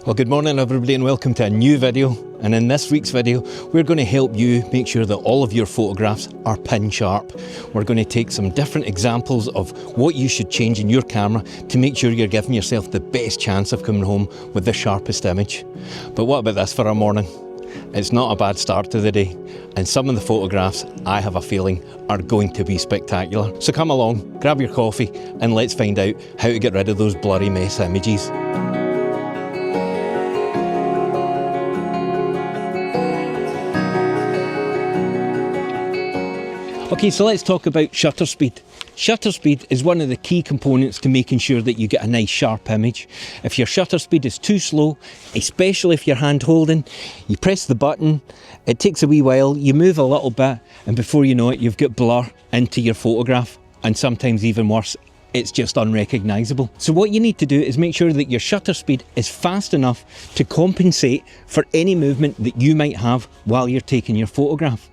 Well, good morning everybody and welcome to a new video. And in this week's video, we're going to help you make sure that all of your photographs are pin sharp. We're going to take some different examples of what you should change in your camera to make sure you're giving yourself the best chance of coming home with the sharpest image. But what about this for a morning? It's not a bad start to the day, and some of the photographs, I have a feeling, are going to be spectacular. So come along, grab your coffee, and let's find out how to get rid of those blurry mess images. Okay, so let's talk about shutter speed. Shutter speed is one of the key components to making sure that you get a nice sharp image. If your shutter speed is too slow, especially if you're hand holding, you press the button, it takes a wee while, you move a little bit, and before you know it, you've got blur into your photograph, and sometimes even worse, it's just unrecognisable. So what you need to do is make sure that your shutter speed is fast enough to compensate for any movement that you might have while you're taking your photograph.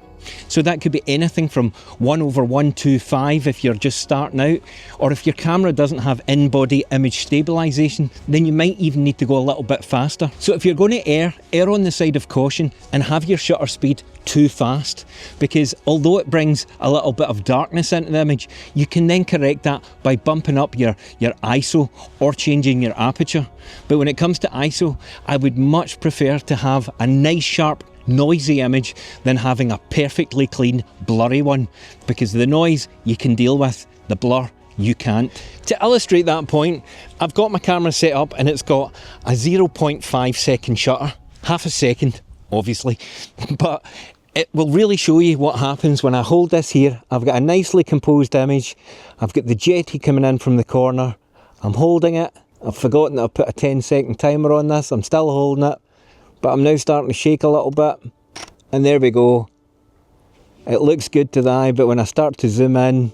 So that could be anything from 1/125 if you're just starting out, or if your camera doesn't have in-body image stabilisation, then you might even need to go a little bit faster. So if you're going to err on the side of caution and have your shutter speed too fast, because although it brings a little bit of darkness into the image, you can then correct that by bumping up your ISO or changing your aperture. But when it comes to ISO, I would much prefer to have a nice sharp noisy image than having a perfectly clean blurry one, because the noise you can deal with, the blur you can't. To illustrate that point, I've got my camera set up and it's got a 0.5 second shutter, half a second obviously, but it will really show you what happens when I hold this here. I've got a nicely composed image, I've got the jetty coming in from the corner, I'm holding it, I've forgotten that I put a 10-second timer on this, I'm still holding it, but I'm now starting to shake a little bit, and there we go. It looks good to the eye, but when I start to zoom in,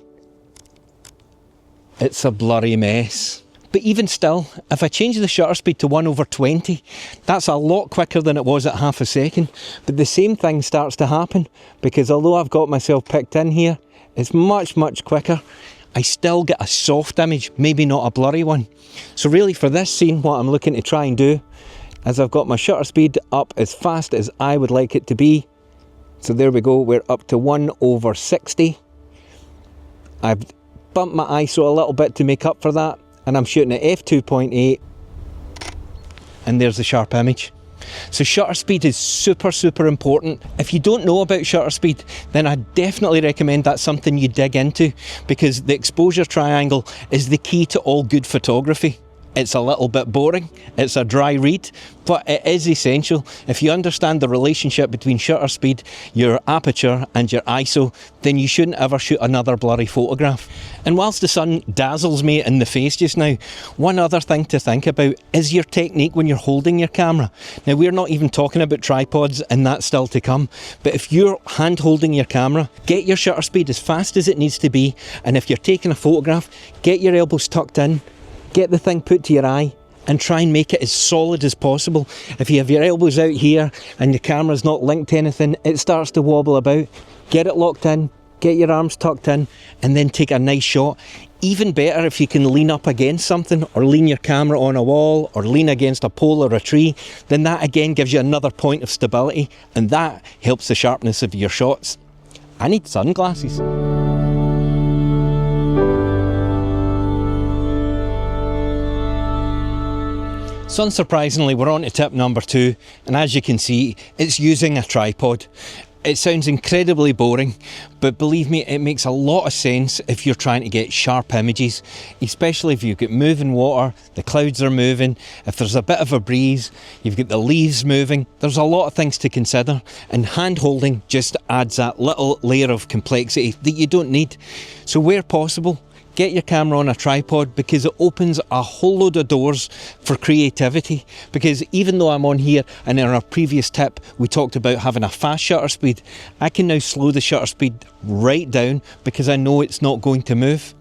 it's a blurry mess. But even still, if I change the shutter speed to 1/20, that's a lot quicker than it was at half a second. But the same thing starts to happen, because although I've got myself picked in here, it's much quicker. I still get a soft image, maybe not a blurry one. So really for this scene, what I'm looking to try and do, as I've got my shutter speed up as fast as I would like it to be. So there we go, we're up to 1/60. I've bumped my ISO a little bit to make up for that, and I'm shooting at f2.8, and there's the sharp image. So shutter speed is super important. If you don't know about shutter speed, then I definitely recommend that's something you dig into, because the exposure triangle is the key to all good photography. It's a little bit boring, it's a dry read, but it is essential. If you understand the relationship between shutter speed, your aperture and your ISO, then you shouldn't ever shoot another blurry photograph. And whilst the sun dazzles me in the face just now, one other thing to think about is your technique when you're holding your camera. Now, we're not even talking about tripods, and that's still to come, but if you're hand holding your camera, get your shutter speed as fast as it needs to be, and if you're taking a photograph, get your elbows tucked in, get the thing put to your eye, and try and make it as solid as possible. If you have your elbows out here and your camera's not linked to anything, it starts to wobble about. Get it locked in, get your arms tucked in, and then take a nice shot. Even better if you can lean up against something, or lean your camera on a wall, or lean against a pole or a tree, then that again gives you another point of stability, and that helps the sharpness of your shots. I need sunglasses. So unsurprisingly, we're on to tip number 2, and as you can see, it's using a tripod. It sounds incredibly boring, but believe me, it makes a lot of sense if you're trying to get sharp images, especially if you've got moving water, the clouds are moving, if there's a bit of a breeze, you've got the leaves moving, there's a lot of things to consider, and hand holding just adds that little layer of complexity that you don't need. So where possible, get your camera on a tripod, because it opens a whole load of doors for creativity. Because even though I'm on here, and in our previous tip we talked about having a fast shutter speed, I can now slow the shutter speed right down because I know it's not going to move.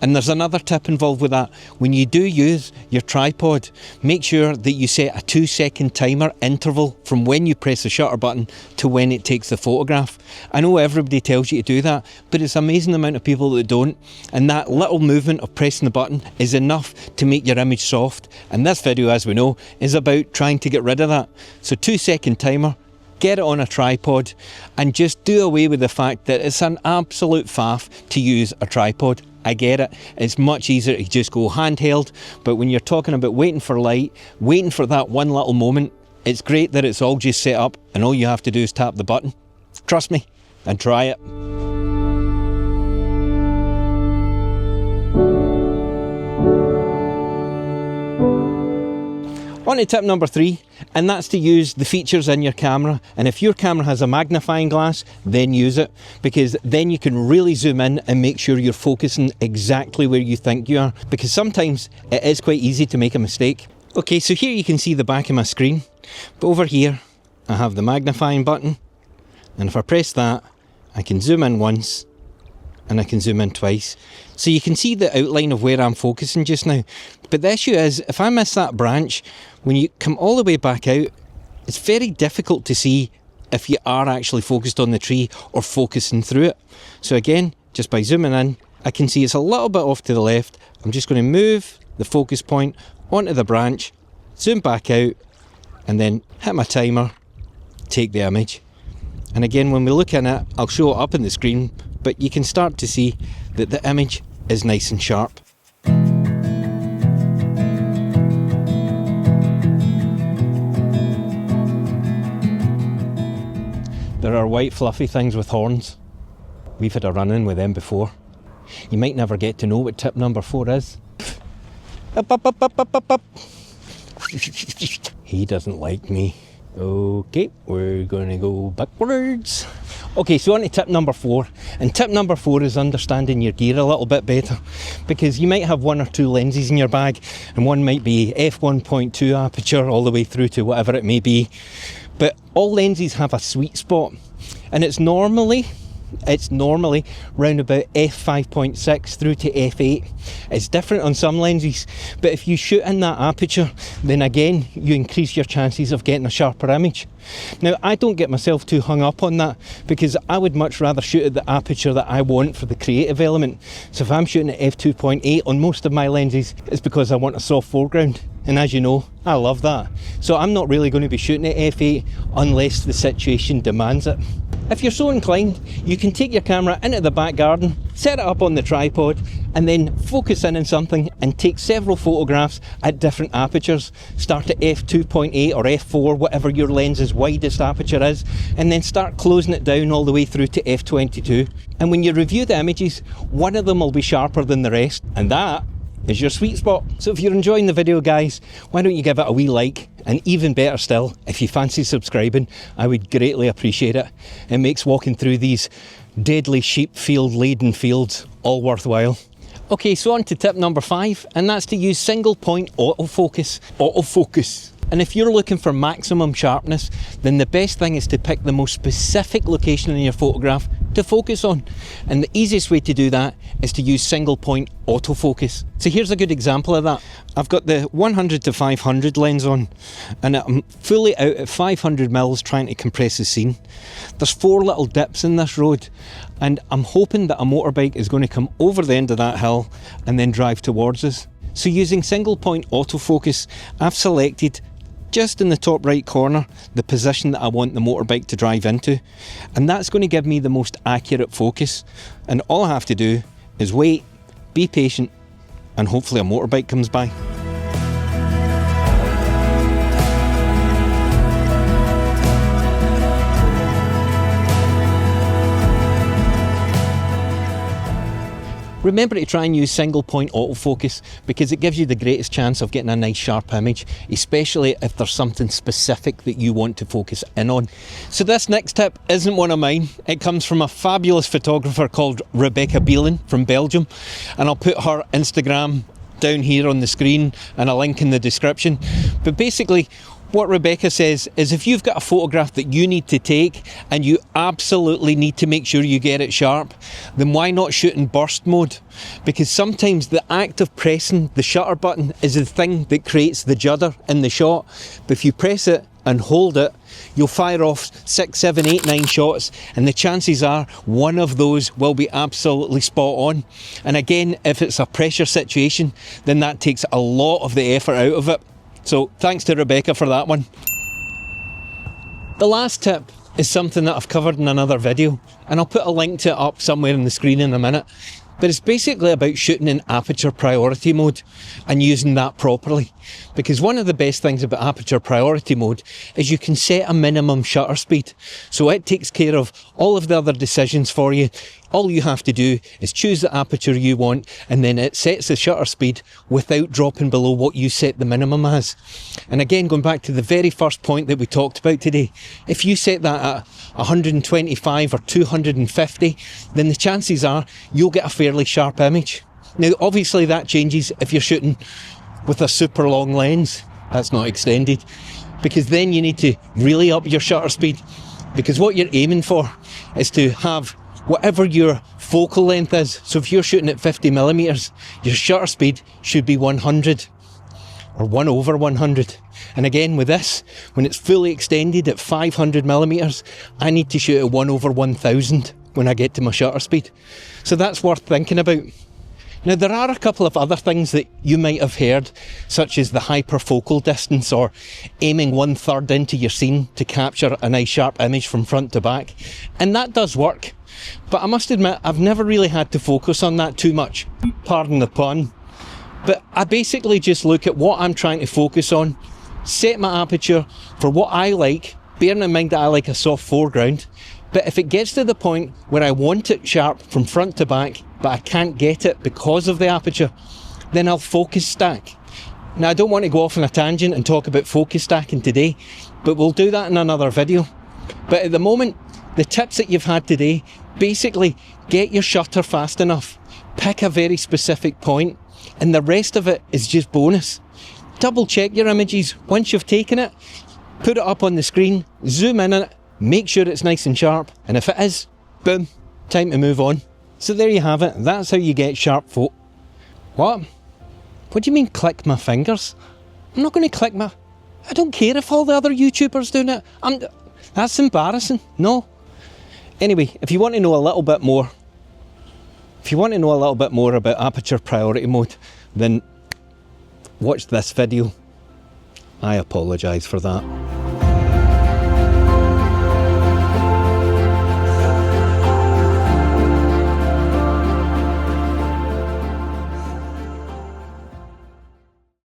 And there's another tip involved with that. When you do use your tripod, make sure that you set a 2-second timer interval from when you press the shutter button to when it takes the photograph. I know everybody tells you to do that, but it's an amazing amount of people that don't. And that little movement of pressing the button is enough to make your image soft. And this video, as we know, is about trying to get rid of that. So 2-second timer, get it on a tripod, and just do away with the fact that it's an absolute faff to use a tripod. I get it, it's much easier to just go handheld, but when you're talking about waiting for light, waiting for that one little moment, it's great that it's all just set up and all you have to do is tap the button. Trust me, and try it. On to tip number 3, and that's to use the features in your camera. And if your camera has a magnifying glass, then use it, because then you can really zoom in and make sure you're focusing exactly where you think you are, because sometimes it is quite easy to make a mistake. Okay, so here you can see the back of my screen, but over here I have the magnifying button, and if I press that, I can zoom in once and I can zoom in twice. So you can see the outline of where I'm focusing just now. But the issue is, if I miss that branch, when you come all the way back out, it's very difficult to see if you are actually focused on the tree or focusing through it. So again, just by zooming in, I can see it's a little bit off to the left. I'm just going to move the focus point onto the branch, zoom back out, and then hit my timer, take the image. And again, when we look in it, I'll show it up on the screen, but you can start to see that the image is nice and sharp. There are white fluffy things with horns. We've had a run-in with them before. You might never get to know what tip number 4 is. Up, up, up, up, up, up, up. He doesn't like me. Okay, we're going to go backwards. Okay, so on to tip number 4. And tip number 4 is understanding your gear a little bit better, because you might have 1 or 2 lenses in your bag, and one might be f1.2 aperture all the way through to whatever it may be. But all lenses have a sweet spot, and it's normally round about f5.6 through to f8. It's different on some lenses, but if you shoot in that aperture, then again you increase your chances of getting a sharper image. Now, I don't get myself too hung up on that, because I would much rather shoot at the aperture that I want for the creative element. So if I'm shooting at f2.8 on most of my lenses, it's because I want a soft foreground, and as you know, I love that. So I'm not really going to be shooting at f8 unless the situation demands it. If you're so inclined, you can take your camera into the back garden, set it up on the tripod, and then focus in on something and take several photographs at different apertures. Start at f2.8 or f4, whatever your lens's widest aperture is, and then start closing it down all the way through to f22. And when you review the images, one of them will be sharper than the rest, and that is your sweet spot. So if you're enjoying the video, guys, why don't you give it a wee like? And even better still, if you fancy subscribing, I would greatly appreciate it. It makes walking through these deadly sheep field laden fields all worthwhile. Okay, so on to tip number 5, and that's to use single point autofocus. And if you're looking for maximum sharpness, then the best thing is to pick the most specific location in your photograph to focus on. And the easiest way to do that is to use single point autofocus. So here's a good example of that. I've got the 100 to 500 lens on, and I'm fully out at 500 mils trying to compress the scene. There's 4 little dips in this road, and I'm hoping that a motorbike is going to come over the end of that hill and then drive towards us. So using single point autofocus, I've selected just in the top right corner the position that I want the motorbike to drive into, and that's going to give me the most accurate focus. And all I have to do is wait, be patient, and hopefully a motorbike comes by. Remember to try and use single point autofocus, because it gives you the greatest chance of getting a nice sharp image, especially if there's something specific that you want to focus in on. So this next tip isn't one of mine. It comes from a fabulous photographer called Rebecca Beelen from Belgium, and I'll put her Instagram down here on the screen and a link in the description. But basically, what Rebecca says is if you've got a photograph that you need to take and you absolutely need to make sure you get it sharp, then why not shoot in burst mode? Because sometimes the act of pressing the shutter button is the thing that creates the judder in the shot. But if you press it and hold it, you'll fire off 6, 7, 8, 9 shots, and the chances are one of those will be absolutely spot on. And again, if it's a pressure situation, then that takes a lot of the effort out of it. So thanks to Rebecca for that one. The last tip is something that I've covered in another video, and I'll put a link to it up somewhere on the screen in a minute. But it's basically about shooting in aperture priority mode and using that properly. Because one of the best things about aperture priority mode is you can set a minimum shutter speed. So it takes care of all of the other decisions for you. All you have to do is choose the aperture you want, and then it sets the shutter speed without dropping below what you set the minimum as. And again, going back to the very first point that we talked about today, if you set that at 125 or 250, then the chances are you'll get a fairly sharp image. Now, obviously that changes if you're shooting with a super long lens that's not extended, because then you need to really up your shutter speed, because what you're aiming for is to have whatever your focal length is. So if you're shooting at 50mm, your shutter speed should be 100 or 1/100. And again with this, when it's fully extended at 500mm, I need to shoot at 1/1000 when I get to my shutter speed. So that's worth thinking about. Now there are a couple of other things that you might have heard, such as the hyperfocal distance, or aiming 1/3 into your scene to capture a nice sharp image from front to back. And that does work. But I must admit, I've never really had to focus on that too much. Pardon the pun. But I basically just look at what I'm trying to focus on, set my aperture for what I like, bearing in mind that I like a soft foreground. But if it gets to the point where I want it sharp from front to back, but I can't get it because of the aperture, then I'll focus stack. Now, I don't want to go off on a tangent and talk about focus stacking today, but we'll do that in another video. But at the moment, the tips that you've had today, basically get your shutter fast enough, pick a very specific point, and the rest of it is just bonus. Double check your images once you've taken it, put it up on the screen, zoom in on it, make sure it's nice and sharp, and if it is, boom, time to move on. So there you have it, that's how you get sharp photo. What? What do you mean click my fingers? I'm not going to click my... I don't care if all the other YouTubers doing it. That's embarrassing. No. Anyway, if you want to know a little bit more about aperture priority mode, then watch this video. I apologise for that.